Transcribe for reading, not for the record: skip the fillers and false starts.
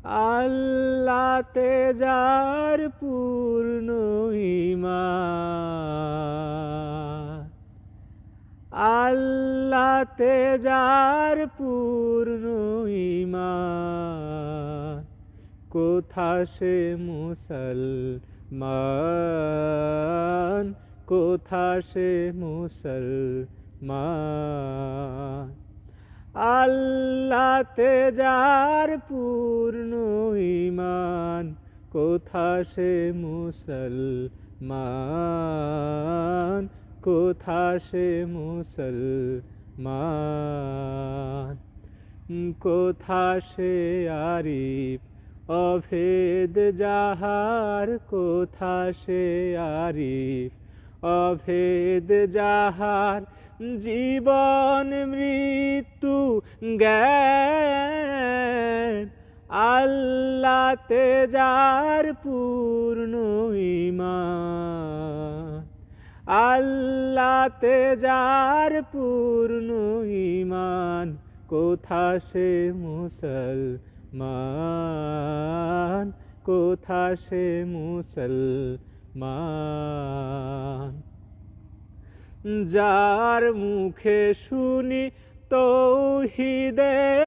আল্লাহতে যার পূর্ণ ঈমান, আল্লাহতে যার পূর্ণ ঈমান, কোথা সে মুসলমান, কোথা সে মুসলমান। আল্লাহতে যার পূর্ণ ঈমান, কোথা সে মুসলমান, কোথা সে মুসলমান। কোথা সে আরিফ অভেদ যাহার, কোথা সে আরিফ অভেদ যাহার, জীবন মৃত্যু জ্ঞান। আল্লাহতে যার পূর্ণ ঈমান, আল্লাহতে যার পূর্ণ ঈমান, কোথা সে মুসলমান, কোথা সে মুসলমান। যার মুখে শুনি তৌহিদে